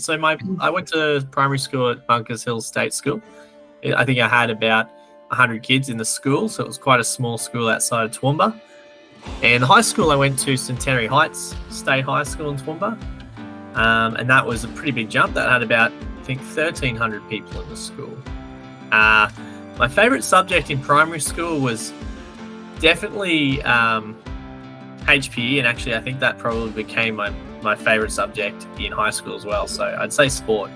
So I went to primary school at Bunkers Hill State School. I think I had about 100 kids in the school, so it was quite a small school outside of Toowoomba. And high school, I went to Centenary Heights State High School in Toowoomba, and that was a pretty big jump. That had about, I think, 1,300 people in the school. My favourite subject in primary school was definitely HPE, and actually I think that probably became my favourite subject in high school as well. So I'd say sport.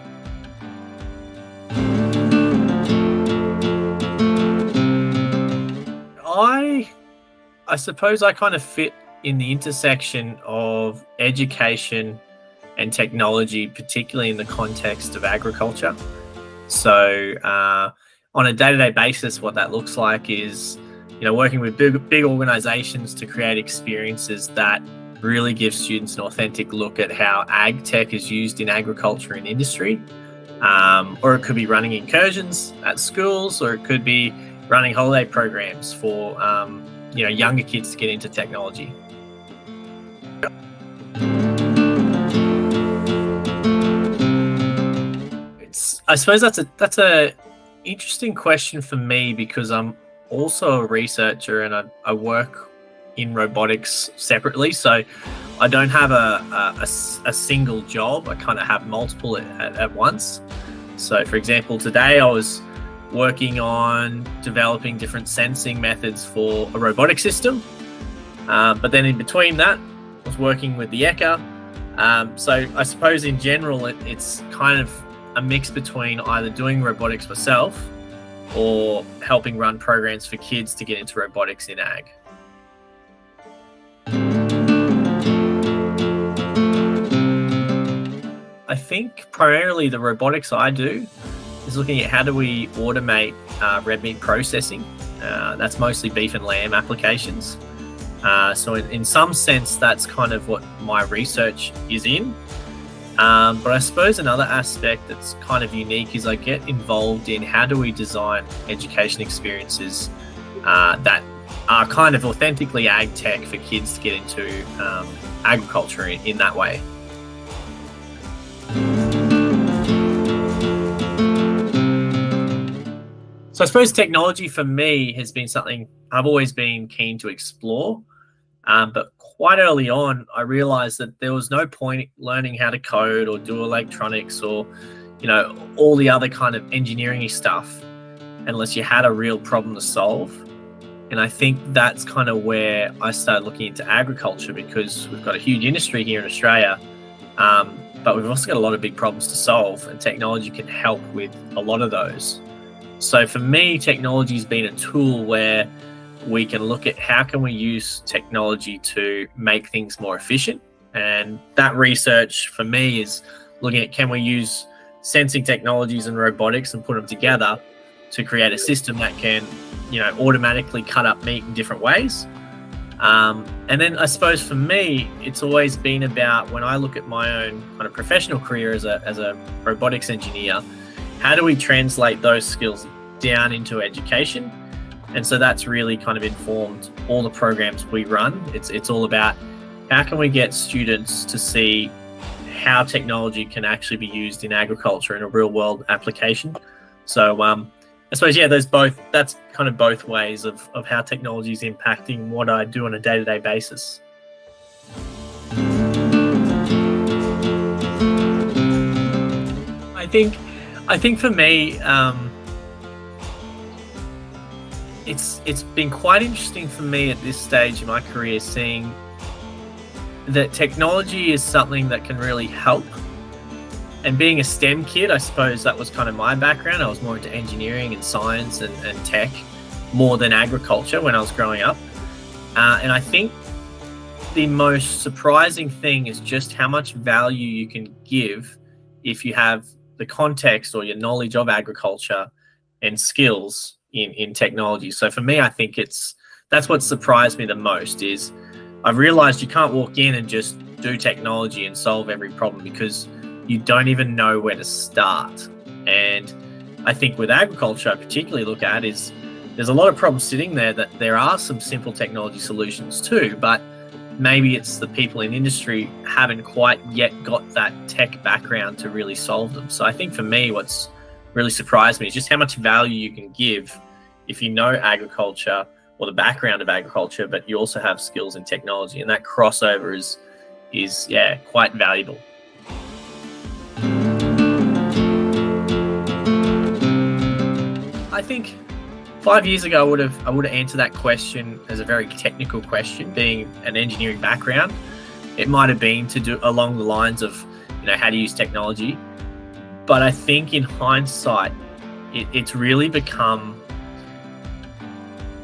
I suppose I kind of fit in the intersection of education and technology, particularly in the context of agriculture. So on a day-to-day basis, what that looks like is, working with big organizations to create experiences that really give students an authentic look at how ag tech is used in agriculture and industry. Or it could be running incursions at schools, or it could be running holiday programs for younger kids to get into technology. I suppose that's a interesting question for me, because I'm also a researcher and I work in robotics separately. So I don't have a single job. I kind of have multiple at once. So for example, today I was working on developing different sensing methods for a robotic system. But then in between that, I was working with the ECA. So I suppose in general, it's kind of a mix between either doing robotics myself or helping run programs for kids to get into robotics in ag. I think primarily the robotics I do is looking at how do we automate red meat processing. That's mostly beef and lamb applications. So in some sense, that's kind of what my research is in. But I suppose another aspect that's kind of unique is I get involved in how do we design education experiences that are kind of authentically ag tech for kids to get into agriculture in that way. So I suppose technology for me has been something I've always been keen to explore. But quite early on, I realized that there was no point learning how to code or do electronics or, all the other kind of engineering stuff unless you had a real problem to solve. And I think that's kind of where I started looking into agriculture, because we've got a huge industry here in Australia, but we've also got a lot of big problems to solve, and technology can help with a lot of those. So for me, technology has been a tool where we can look at how can we use technology to make things more efficient. And that research for me is looking at, can we use sensing technologies and robotics and put them together to create a system that can, automatically cut up meat in different ways. And then I suppose for me, it's always been about, when I look at my own kind of professional career as a robotics engineer, how do we translate those skills down into education? And so that's really kind of informed all the programs we run. It's all about how can we get students to see how technology can actually be used in agriculture in a real world application. So I suppose, that's kind of both ways of how technology is impacting what I do on a day-to-day basis. I think for me, it's been quite interesting for me at this stage in my career, seeing that technology is something that can really help. And being a STEM kid, I suppose that was kind of my background. I was more into engineering and science and tech more than agriculture when I was growing up. And I think the most surprising thing is just how much value you can give if you have the context or your knowledge of agriculture and skills in technology. So for me, I think that's what surprised me the most, is I've realized you can't walk in and just do technology and solve every problem, because you don't even know where to start. And I think with agriculture, I particularly look at is there's a lot of problems sitting there that there are some simple technology solutions too, but maybe it's the people in industry haven't quite yet got that tech background to really solve them. So I think for me, what's really surprised me is just how much value you can give if you know agriculture or the background of agriculture, but you also have skills in technology, and that crossover is quite valuable. I think 5 years ago, I would have answered that question as a very technical question. Being an engineering background, it might have been to do along the lines of, how to use technology. But I think in hindsight, it's really become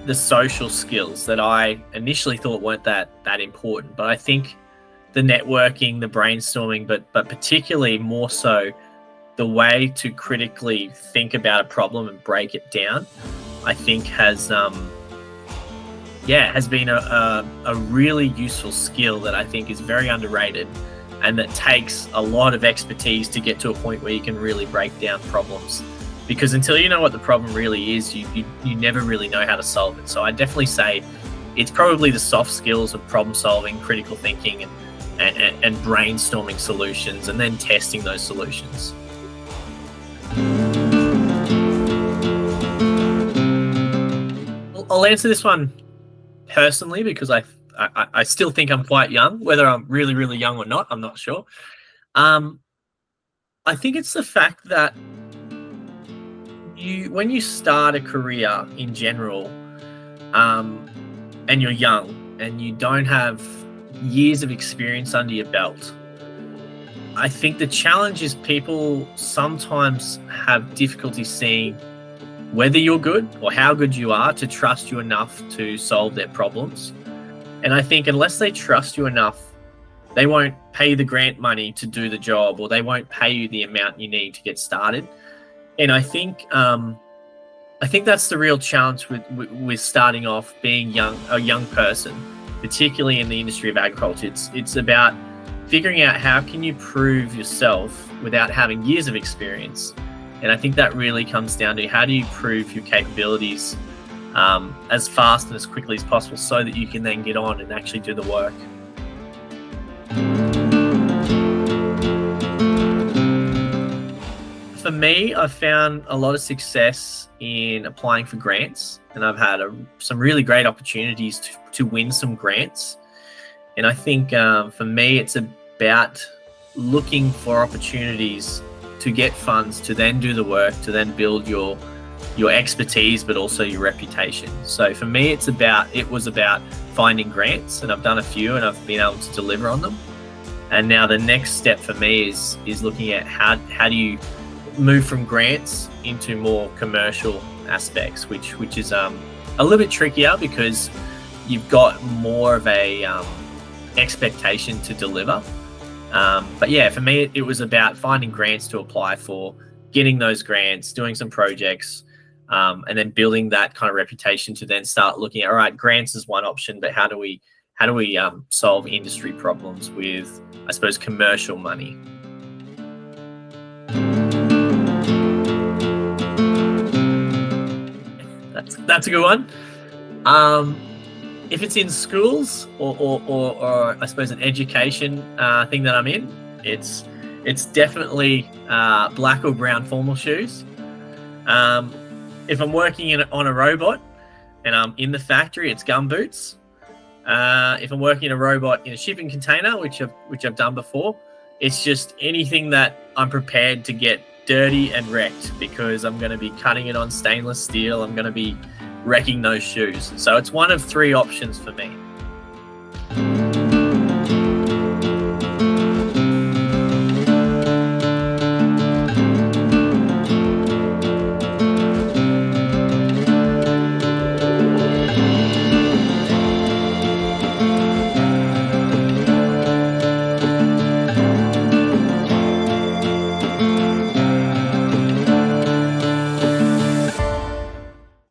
the social skills that I initially thought weren't that important. But I think the networking, the brainstorming, but particularly more so the way to critically think about a problem and break it down, I think has been a really useful skill that I think is very underrated, and that takes a lot of expertise to get to a point where you can really break down problems. Because until you know what the problem really is, you never really know how to solve it. So I definitely say it's probably the soft skills of problem solving, critical thinking, and brainstorming solutions, and then testing those solutions. I'll answer this one personally because I still think I'm quite young. Whether I'm really, really young or not, I'm not sure. I think it's the fact that when you start a career in general, and you're young and you don't have years of experience under your belt, I think the challenge is people sometimes have difficulty seeing whether you're good or how good you are to trust you enough to solve their problems. And I think unless they trust you enough, they won't pay the grant money to do the job, or they won't pay you the amount you need to get started. And I think that's the real challenge with starting off being a young person, particularly in the industry of agriculture. It's about figuring out how can you prove yourself without having years of experience. And I think that really comes down to how do you prove your capabilities as fast and as quickly as possible so that you can then get on and actually do the work. For me, I've found a lot of success in applying for grants, and I've had some really great opportunities to win some grants. And I think for me, it's about looking for opportunities to get funds to then do the work, to then build your expertise, but also your reputation. So for me, it was about finding grants, and I've done a few and I've been able to deliver on them. And now the next step for me is looking at how do you move from grants into more commercial aspects, which is a little bit trickier because you've got more of a expectation to deliver. But yeah, for me, it was about finding grants to apply for, getting those grants, doing some projects, and then building that kind of reputation to then start looking at, all right, grants is one option, but how do we solve industry problems with, I suppose, commercial money? That's a good one. If it's in schools or I suppose an education thing that I'm in, it's definitely black or brown formal shoes. If I'm working on a robot and I'm in the factory, it's gumboots. If I'm working in a robot in a shipping container, which I've done before, it's just anything that I'm prepared to get dirty and wrecked, because I'm going to be cutting it on stainless steel. I'm going to be wrecking those shoes. So it's one of three options for me.